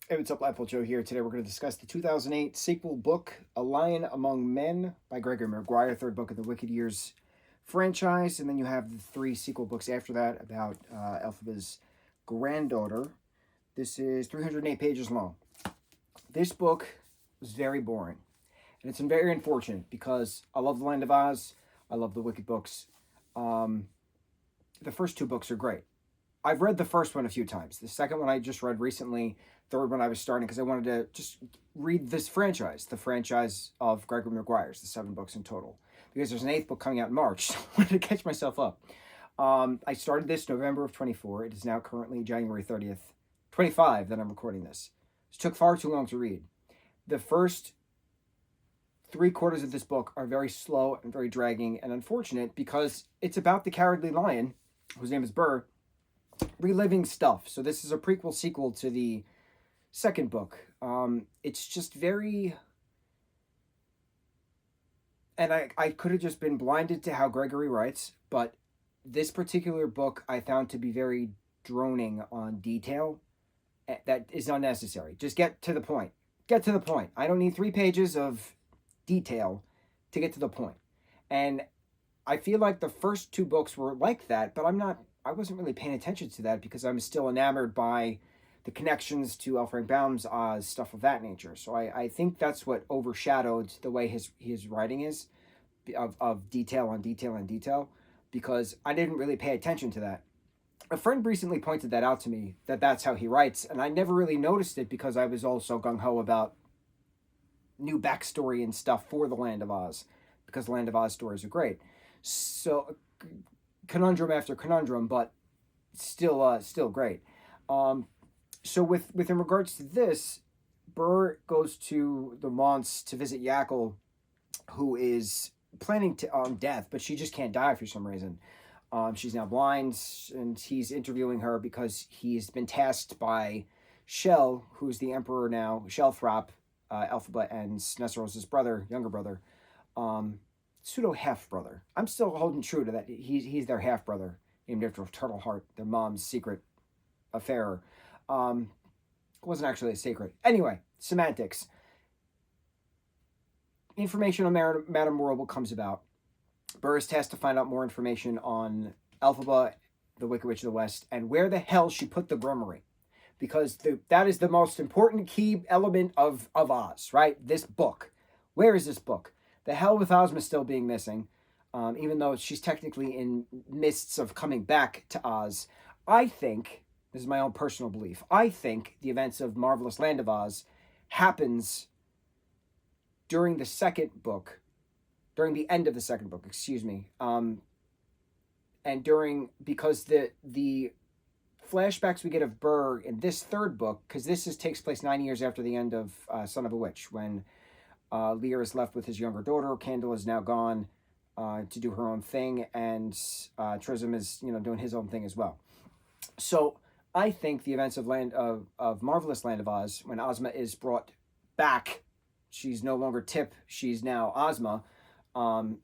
Hey, what's up, lightboltjoe here. Today we're going to discuss the 2008 sequel book, A Lion Among Men by Gregory Maguire, third book of the Wicked Years franchise. And then you have the three sequel books after that about Elphaba's granddaughter. This is 308 pages long. This book was very boring. And it's very unfortunate because I love The Land of Oz. I love the Wicked books. The first two books are great. I've read the first one a few times. The second one I just read recently. Third one I was starting because I wanted to just read this franchise, the franchise of Gregory Maguire's, the 7 books in total. Because there's an 8th book coming out in March, so I wanted to catch myself up. I started this November of 24. It is now currently January 30th, 25 that I'm recording this. It took far too long to read. The first 3/4 of this book are very slow and very dragging and unfortunate because it's about the Cowardly Lion, whose name is Burr, reliving stuff. So this is a prequel sequel to the second book. It's just very... And I could have just been blinded to how Gregory writes, but this particular book I found to be very droning on detail that is unnecessary. Just get to the point. Get to the point. I don't need 3 pages of detail to get to the point. And I feel like the first 2 books were like that, but I wasn't really paying attention to that because I'm still enamored by the connections to L. Frank Baum's Oz, stuff of that nature. So I think that's what overshadowed the way his writing is, of detail on detail on detail, because I didn't really pay attention to that. A friend recently pointed that out to me, that that's how he writes, and I never really noticed it because I was also gung-ho about new backstory and stuff for the Land of Oz, because the Land of Oz stories are great. So, conundrum after conundrum, but still great. So in regards to this, Burr goes to the Manse to visit Yakel, who is planning to death, but she just can't die for some reason. She's now blind, and he's interviewing her because he's been tasked by Shell, who's the emperor now, Shelthrop, Elphaba and Nesseros's brother, younger brother, pseudo half brother. I'm still holding true to that. He's their half brother, named after Turtle Heart, their mom's secret affair. It wasn't actually a secret. Anyway, semantics. Information on Madame Worble comes about. Burr is tasked to find out more information on Elphaba, the Wicked Witch of the West, and where the hell she put the grimoire. Because that is the most important key element of Oz, right? This book. Where is this book? The hell with Ozma still being missing, even though she's technically in mists of coming back to Oz. I think, this is my own personal belief, I think the events of Marvelous Land of Oz happens during the second book, during the end of the second book, excuse me, and because the flashbacks we get of Burr in this third book, because takes place 9 years after the end of Son of a Witch, when Lear is left with his younger daughter. Candle is now gone to do her own thing, and Trism is doing his own thing as well. So I think the events of Marvelous Land of Oz, when Ozma is brought back, she's no longer Tip, she's now Ozma. Ozma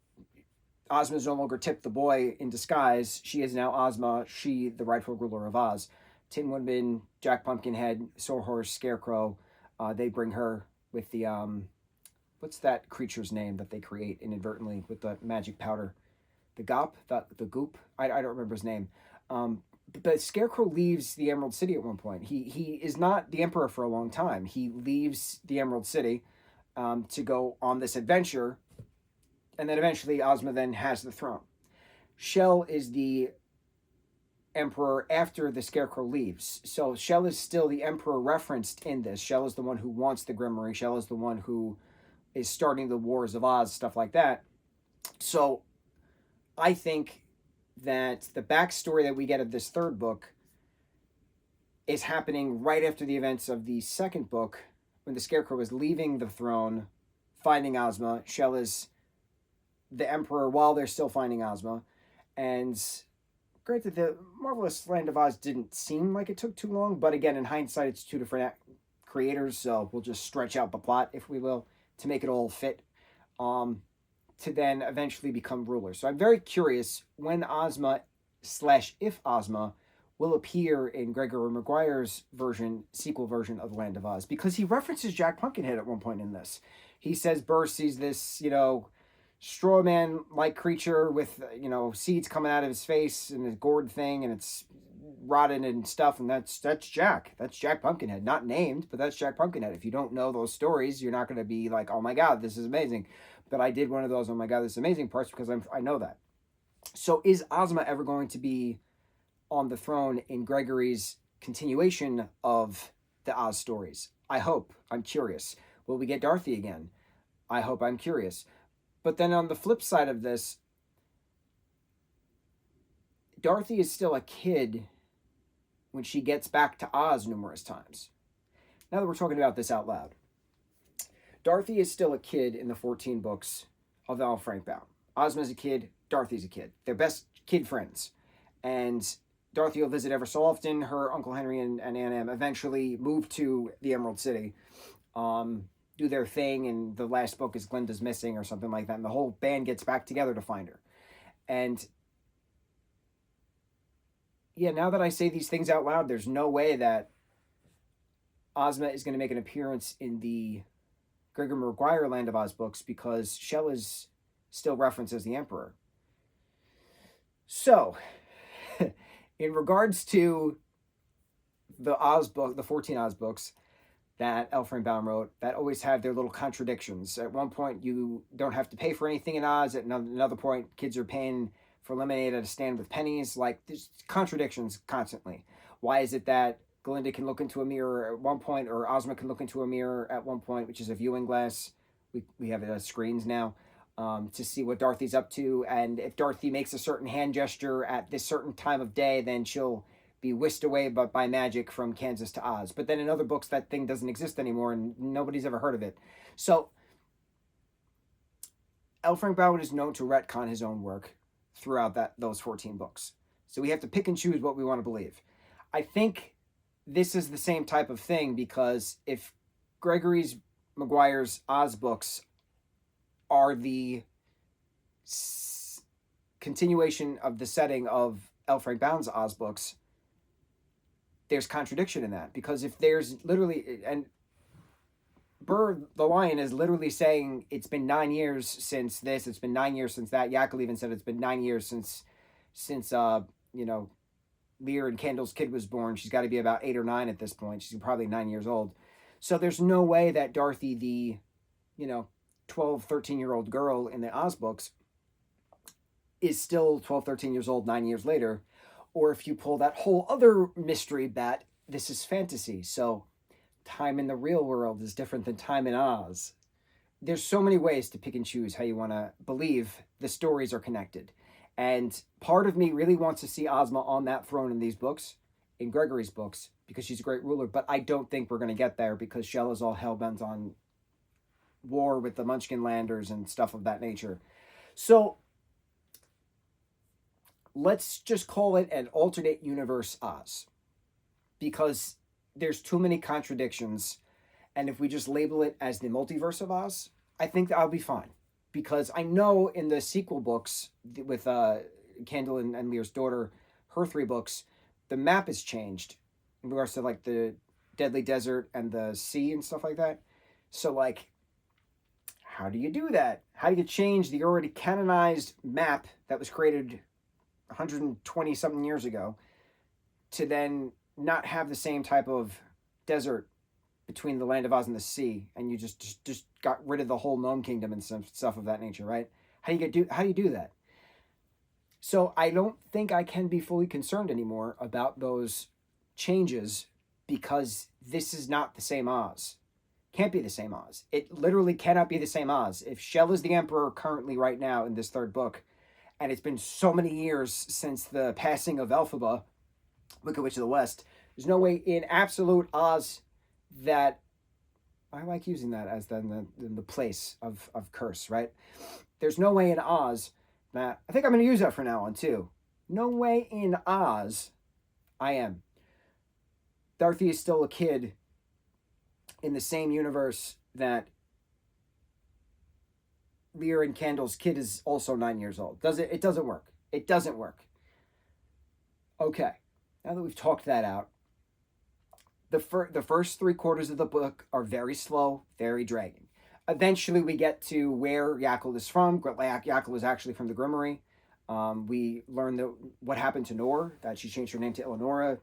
is no longer Tip the boy in disguise. She is now Ozma, she the rightful ruler of Oz. Tin Woodman, Jack Pumpkinhead, Sawhorse, Scarecrow, they bring her with the, what's that creature's name that they create inadvertently with the magic powder? The Gop? The Goop? I don't remember his name. But Scarecrow leaves the Emerald City at one point. He is not the emperor for a long time. He leaves the Emerald City to go on this adventure, and then eventually Ozma then has the throne. Shell is the emperor after the Scarecrow leaves. So Shell is still the emperor referenced in this. Shell is the one who wants the grimoire. Shell is the one who is starting the Wars of Oz, stuff like that. So I think that the backstory that we get of this third book is happening right after the events of the second book, when the Scarecrow is leaving the throne, finding Ozma. Shell is the emperor while they're still finding Ozma. And granted, the Marvelous Land of Oz didn't seem like it took too long, but again, in hindsight, it's 2 different creators, so we'll just stretch out the plot, if we will, to make it all fit. To then eventually become ruler. So I'm very curious when Ozma / if Ozma will appear in Gregory Maguire's sequel version of The Land of Oz, because he references Jack Pumpkinhead at one point in this. He says Burr sees this, straw man-like creature with, seeds coming out of his face and a gourd thing, and it's rotted and stuff, and that's Jack. That's Jack Pumpkinhead. Not named, but that's Jack Pumpkinhead. If you don't know those stories, you're not going to be like, oh my God, this is amazing. But I did one of those, oh my God, this is amazing parts, because I know that. So is Ozma ever going to be on the throne in Gregory's continuation of the Oz stories? I hope. I'm curious. Will we get Dorothy again? I hope. I'm curious. But then on the flip side of this, Dorothy is still a kid when she gets back to Oz numerous times. Now that we're talking about this out loud, Dorothy is still a kid in the 14 books of L. Frank Baum. Ozma's a kid, Dorothy's a kid. They're best kid friends. And Dorothy will visit ever so often. Her Uncle Henry and Aunt Em eventually move to the Emerald City, do their thing, and the last book is Glinda's Missing or something like that, and the whole band gets back together to find her. And yeah, now that I say these things out loud, there's no way that Ozma is going to make an appearance in the Gregory Maguire Land of Oz books, because Shell is still referenced as the Emperor. So, in regards to the Oz book, the 14 Oz books that L. Frank Baum wrote, that always have their little contradictions. At one point, you don't have to pay for anything in Oz. At another point, kids are paying for lemonade at a stand with pennies. Like, there's contradictions constantly. Why is it that Glinda can look into a mirror at one point, or Ozma can look into a mirror at one point, which is a viewing glass? We have it as screens now, to see what Dorothy's up to. And if Dorothy makes a certain hand gesture at this certain time of day, then she'll be whisked away by magic from Kansas to Oz. But then in other books, that thing doesn't exist anymore, and nobody's ever heard of it. So L. Frank Baum is known to retcon his own work throughout those 14 books. So we have to pick and choose what we want to believe. I think this is the same type of thing, because if Gregory Maguire's Oz books are the continuation of the setting of L. Frank Baum's Oz books, there's contradiction in that. Because if there's literally, and Burr the Lion is literally saying it's been 9 years since this, it's been 9 years since that. Yakel even said it's been 9 years since Lear and Kendall's kid was born. She's got to be about 8 or 9 at this point. She's probably 9 years old. So there's no way that Dorothy, the 12, 13-year-old girl in the Oz books, is still 12, 13 years old 9 years later. Or if you pull that whole other mystery bat, this is fantasy. So time in the real world is different than time in Oz. There's so many ways to pick and choose how you want to believe the stories are connected. And part of me really wants to see Ozma on that throne in these books, in Gregory's books, because she's a great ruler. But I don't think we're going to get there, because Shell is all hell-bent on war with the Munchkin Landers and stuff of that nature. So let's just call it an alternate universe Oz, because there's too many contradictions. And if we just label it as the multiverse of Oz, I think that I'll be fine. Because I know in the sequel books with Kendall and Lear's daughter, her 3 books, the map is changed in regards to like the Deadly Desert and the sea and stuff like that. So like, how do you do that? How do you change the already canonized map that was created 120 something years ago to then not have the same type of desert between the Land of Oz and the sea, and you just got rid of the whole Gnome Kingdom and some stuff of that nature, right? How do you do that? So I don't think I can be fully concerned anymore about those changes, because this is not the same Oz. Can't be the same Oz. It literally cannot be the same Oz. If Shell is the Emperor currently right now in this 3rd book, and it's been so many years since the passing of Elphaba, Wicked Witch of the West, there's no way in absolute Oz that, I like using that as the place of curse, right? There's no way in Oz that, I think I'm going to use that from now on too. No way in Oz Dorothy is still a kid in the same universe that Lear and Kendall's kid is also 9 years old. It doesn't work. It doesn't work. Okay. now that we've talked that out, the first three quarters of the book are very slow, very dragging. Eventually, we get to where Yakel is from. Yakel is actually from the Grimmery. We learn what happened to Nor, that she changed her name to Eleonora.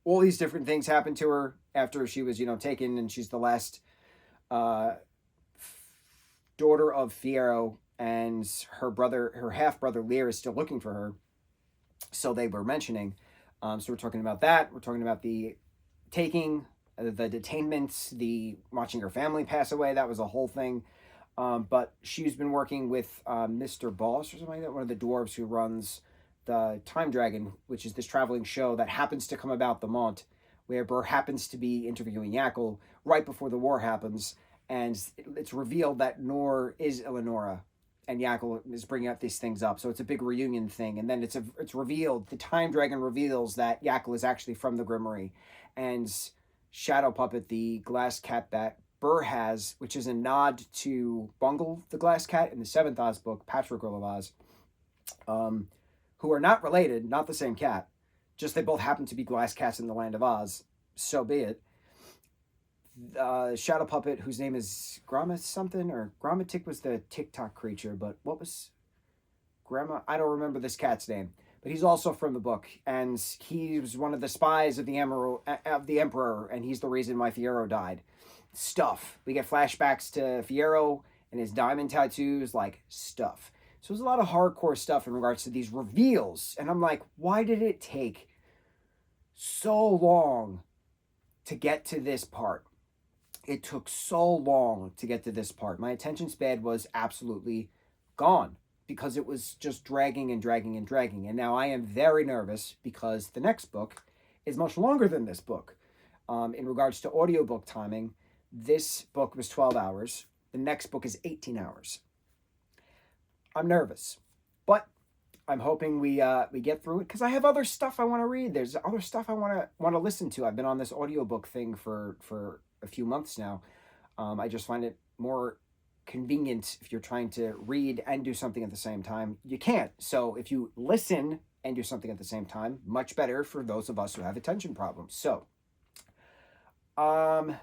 All these different things happened to her after she was, taken, and she's the last daughter of Fiyero, and her half brother Lear is still looking for her. So they were mentioning. So we're talking about that. We're talking about the taking, the detainments, the watching her family pass away. That was a whole thing. But she's been working with Mr. Boss or something like that, one of the dwarves who runs the Time Dragon, which is this traveling show that happens to come about the Mont, where Burr happens to be interviewing Yakel right before the war happens, and it's revealed that Nor is Eleonora, and Yakel is bringing up these things up. So it's a big reunion thing, and then it's revealed, the Time Dragon reveals that Yakel is actually from the Grimmery, and Shadow Puppet, the glass cat that Burr has, which is a nod to Bungle the Glass Cat in the 7th Oz book, Patrick Earl of Oz, who are not related, not the same cat, just they both happen to be glass cats in the land of Oz. So be it. Shadow Puppet, whose name is Grommet something, or Grommatic was the TikTok creature, but what was Grandma? I don't remember this cat's name, but he's also from the book, and he was one of the spies of the Emperor, and he's the reason why Fiyero died. Stuff. We get flashbacks to Fiyero and his diamond tattoos, like stuff. So there's a lot of hardcore stuff in regards to these reveals, and I'm like, why did it take so long to get to this part? It took so long to get to this part. My attention span was absolutely gone because it was just dragging and dragging and dragging. And now I am very nervous because the next book is much longer than this book. In regards to audiobook timing, this book was 12 hours. The next book is 18 hours. I'm nervous, but I'm hoping we get through it because I have other stuff I want to read. There's other stuff I want to listen to. I've been on this audiobook thing for a few months now. I just find it more convenient if you're trying to read and do something at the same time. You can't. So if you listen and do something at the same time, much better for those of us who have attention problems. So I'm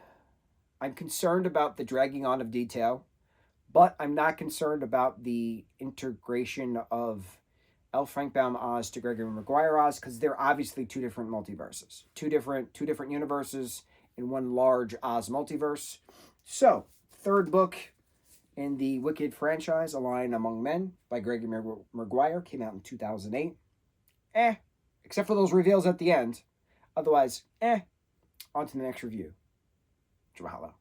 concerned about the dragging on of detail, but I'm not concerned about the integration of L. Frank Baum Oz to Gregory Maguire Oz, because they're obviously two different multiverses, two different universes in one large Oz multiverse. So, third book in the Wicked franchise, A Lion Among Men by Gregory Maguire, came out in 2008. Except for those reveals at the end. Otherwise, on to the next review. Mahalo.